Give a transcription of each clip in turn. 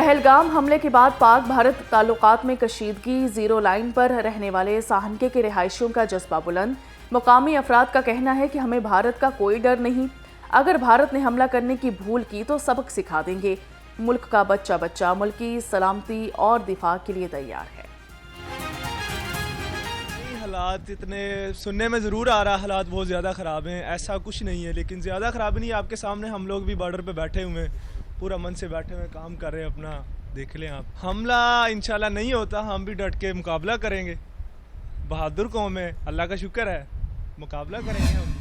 پہلگام حملے کے بعد پاک بھارت تعلقات میں کشیدگی، زیرو لائن پر رہنے والے ساہنکے کے رہائشیوں کا جذبہ بلند۔ مقامی افراد کا کہنا ہے کہ ہمیں بھارت کا کوئی ڈر نہیں، اگر بھارت نے حملہ کرنے کی بھول کی تو سبق سکھا دیں گے۔ ملک کا بچہ بچہ ملک کی سلامتی اور دفاع کے لیے تیار ہے۔ حالات اتنے سننے میں ضرور آ رہا ہے، حالات بہت زیادہ خراب ہیں، ایسا کچھ نہیں ہے، لیکن زیادہ خراب نہیں ہے۔ آپ کے سامنے ہم لوگ بھی بارڈر پہ بیٹھے ہوئے ہیں، پورا من سے بیٹھے ہوئے کام کر رہے ہیں اپنا، دیکھ لیں آپ۔ حملہ انشاءاللہ نہیں ہوتا، ہم بھی ڈٹ کے مقابلہ کریں گے۔ بہادر قوم ہے، اللہ کا شکر ہے، مقابلہ کریں گے ہم۔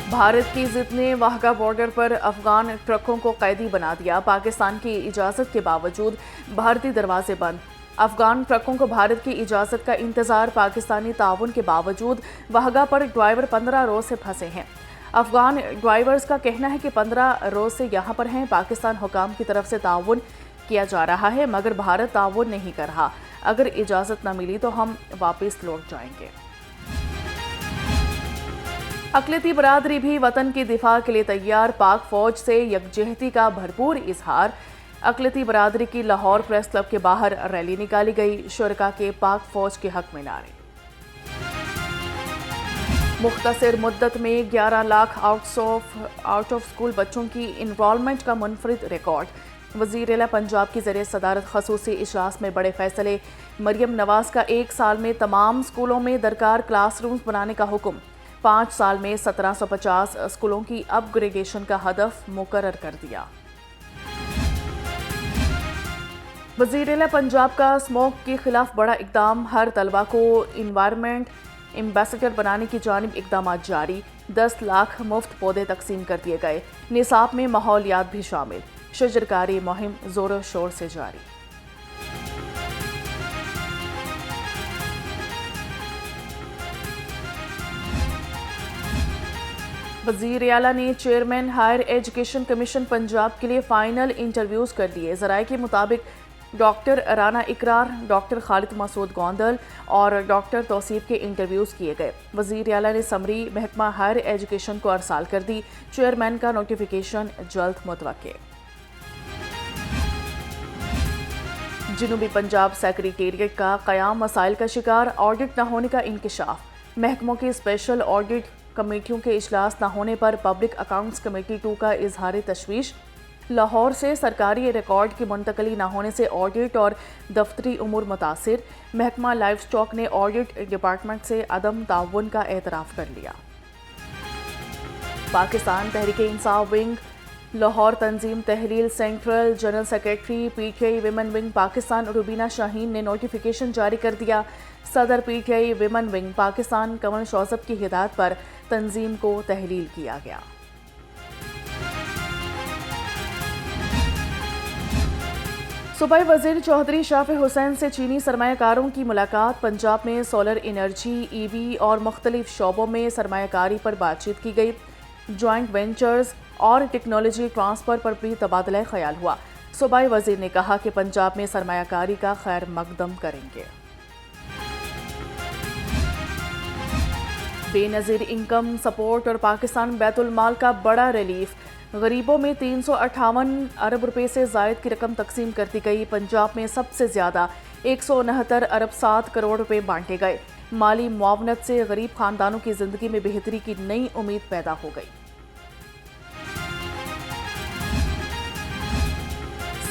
بھارت کی ضد نے واہگہ بارڈر پر افغان ٹرکوں کو قیدی بنا دیا۔ پاکستان کی اجازت کے باوجود بھارتی دروازے بند۔ افغان ٹرکوں کو بھارت کی اجازت کا انتظار، پاکستانی تعاون کے باوجود واہگہ پر ڈرائیور 15 روز سے پھنسے ہیں۔ افغان ڈرائیورز کا کہنا ہے کہ 15 روز سے یہاں پر ہیں۔ پاکستان حکام کی طرف سے تعاون کیا جا رہا ہے مگر بھارت تعاون نہیں کر رہا، اگر اجازت نہ ملی تو ہم واپس لوٹ جائیں گے۔ اقلیتی برادری بھی وطن کی دفاع کے لیے تیار، پاک فوج سے یکجہتی کا بھرپور اظہار۔ اقلیتی برادری کی لاہور پریس کلب کے باہر ریلی نکالی گئی، شرکاء کے پاک فوج کے حق میں نعرے۔ مختصر مدت میں 11 لاکھ آؤٹ آف سکول بچوں کی انرولمنٹ کا منفرد ریکارڈ۔ وزیر اعلیٰ پنجاب کی زیر صدارت خصوصی اجلاس میں بڑے فیصلے۔ مریم نواز کا 1 سال میں تمام سکولوں میں درکار کلاس رومز بنانے کا حکم۔ 5 سال میں 1750 سکولوں کی اپ گریڈیشن کا ہدف مقرر کر دیا۔ وزیر اعلیٰ پنجاب کا اسموگ کے خلاف بڑا اقدام، ہر طلبہ کو انوائرمنٹ ایمبیسڈر بنانے کی جانب اقدامات جاری۔ 10 لاکھ مفت پودے تقسیم کر دیے گئے، نصاب میں ماحولیات بھی شامل۔ شجرکاری مہم زور و شور سے جاری۔ وزیر اعلیٰ نے chairman Higher Education Commission Punjab کے لیے فائنل انٹرویوز کر لیے۔ ذرائع کے مطابق ڈاکٹر رانا اقرار، ڈاکٹر خالد مسعود گوندل اور ڈاکٹر توصیف کے انٹرویوز کیے گئے۔ وزیر اعلیٰ نے سمری محکمہ ہائر ایجوکیشن کو ارسال کر دی۔ چیئرمین کا نوٹیفیکیشن جلد متوقع۔ جنوبی پنجاب سیکریٹریٹ کا قیام مسائل کا شکار، آڈٹ نہ ہونے کا انکشاف۔ محکموں کی اسپیشل آڈٹ کمیٹیوں کے اجلاس نہ ہونے پر پبلک اکاؤنٹس کمیٹی 2 کا اظہار تشویش۔ لاہور سے سرکاری ریکارڈ کی منتقلی نہ ہونے سے آڈٹ اور دفتری امور متاثر۔ محکمہ لائف سٹاک نے آڈٹ ڈپارٹمنٹ سے عدم تعاون کا اعتراف کر لیا۔ پاکستان تحریک انصاف ونگ لاہور تنظیم تحلیل central general secretary P T I women wing Pakistan Rubina Shaheen نے نوٹیفیکیشن جاری کر دیا۔ صدر P T I women wing Pakistan Qamar Shozab کی ہدایت پر تنظیم کو تحلیل کیا گیا۔ صوبائی وزیر چودھری شافع حسین سے چینی سرمایہ کاروں کی ملاقات۔ پنجاب میں سولر انرجی، ای وی اور مختلف شعبوں میں سرمایہ کاری پر بات چیت کی گئی۔ جوائنٹ وینچرز اور ٹیکنالوجی ٹرانسفر پر بھی تبادلہ خیال ہوا۔ صوبائی وزیر نے کہا کہ پنجاب میں سرمایہ کاری کا خیر مقدم کریں گے۔ بے نظیر انکم سپورٹ اور پاکستان بیت المال کا بڑا ریلیف۔ غریبوں میں 358 ارب روپے سے زائد کی رقم تقسیم کر دی گئی۔ پنجاب میں سب سے زیادہ 169 ارب 7 کروڑ روپے بانٹے گئے۔ مالی معاونت سے غریب خاندانوں کی زندگی میں بہتری کی نئی امید پیدا ہو گئی۔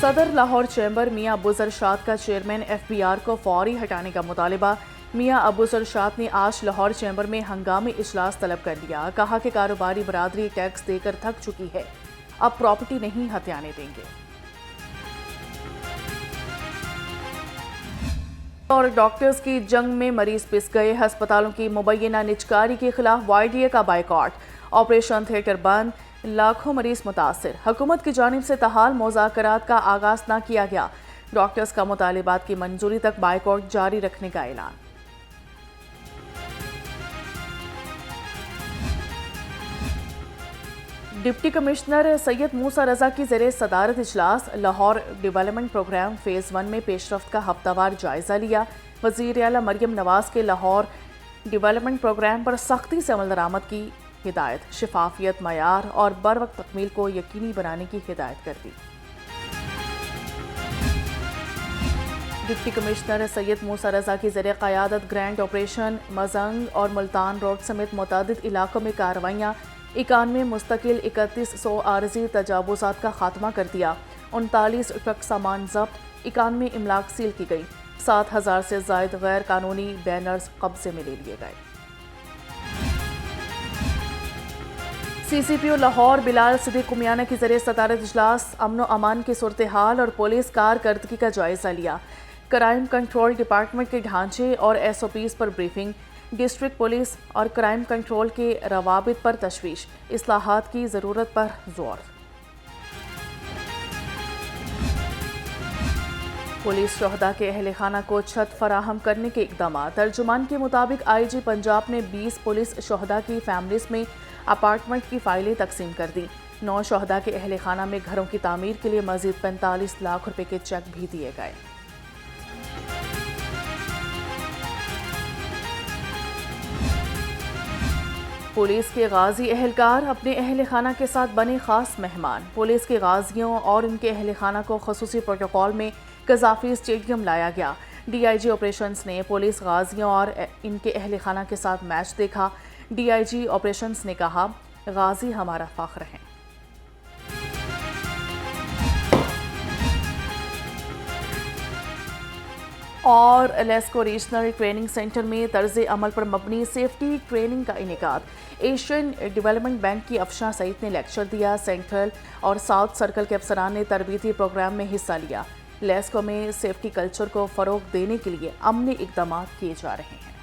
صدر لاہور چیمبر میاں ابوذر شاد کا چیئرمین ایف بی آر کو فوری ہٹانے کا مطالبہ۔ میاں ابوذر شاد نے آج لاہور چیمبر میں ہنگامی اجلاس طلب کر لیا۔ کہا کہ کاروباری برادری ٹیکس دے کر تھک چکی ہے، اب پراپرٹی نہیں ہتھیانے دیں گے۔ اور ڈاکٹرز کی جنگ میں مریض پس گئے، ہسپتالوں کی مبینہ نجکاری کے خلاف وائی ڈی اے کا بائیکاٹ، آپریشن تھیٹر بند، لاکھوں مریض متاثر۔ حکومت کی جانب سے تاحال مذاکرات کا آغاز نہ کیا گیا، ڈاکٹرز کا مطالبات کی منظوری تک بائیکاٹ جاری رکھنے کا اعلان۔ ڈپٹی کمشنر سید موسیٰ رضا کی زیر صدارت اجلاس، لاہور ڈیولپمنٹ پروگرام فیز 1 میں پیش رفت کا ہفتہ وار جائزہ لیا۔ وزیر اعلیٰ مریم نواز کے لاہور ڈیولپمنٹ پروگرام پر سختی سے عمل درآمد کی ہدایت، شفافیت، معیار اور بروقت تکمیل کو یقینی بنانے کی ہدایت کر دی۔ ڈپٹی کمشنر سید موسیٰ رضا کی زیر قیادت گرینڈ آپریشن مزنگ اور ملتان روڈ سمیت متعدد علاقوں میں کارروائیاں 91 مستقل 3100 عارضی تجاوزات کا خاتمہ کر دیا 39 ٹرک سامان ضبط 91 املاک سیل کی گئی 7000 سے زائد غیر قانونی بینرز قبضے میں لے لیے گئے سی سی پی او لاہور بلال صدیق قمیانہ کی ذریعے صدارت اجلاس امن و امان کی صورتحال اور پولیس کارکردگی کا جائزہ لیا کرائم کنٹرول ڈپارٹمنٹ کے ڈھانچے اور ایس او پیز پر بریفنگ ڈسٹرکٹ پولیس اور کرائم کنٹرول کے روابط پر تشویش اصلاحات کی ضرورت پر زور پولیس شہداء کے اہل خانہ کو چھت فراہم کرنے کے اقدامات ترجمان کے مطابق آئی جی پنجاب نے 20 پولیس شہداء کی فیملیز میں اپارٹمنٹ کی فائلیں تقسیم کر دی 9 شہداء کے اہل خانہ میں گھروں کی تعمیر کے لیے مزید 45 لاکھ روپے کے چیک بھی دیے گئے پولیس کے غازی اہلکار اپنے اہل خانہ کے ساتھ بنے خاص مہمان پولیس کے غازیوں اور ان کے اہل خانہ کو خصوصی پروٹوکول میں قذافی اسٹیڈیم لایا گیا ڈی آئی جی آپریشنز نے پولیس غازیوں اور ان کے اہل خانہ کے ساتھ میچ دیکھا ڈی آئی جی آپریشنز نے کہا غازی ہمارا فخر ہیں اور لیسکو ریجنل ٹریننگ سینٹر میں طرز عمل پر مبنی سیفٹی ٹریننگ کا انعقاد ایشین ڈیولپمنٹ بینک کی افشاں سعید نے لیکچر دیا سینٹرل اور ساؤتھ سرکل کے افسران نے تربیتی پروگرام میں حصہ لیا لیسکو میں سیفٹی کلچر کو فروغ دینے کے لیے عملی اقدامات کیے جا رہے ہیں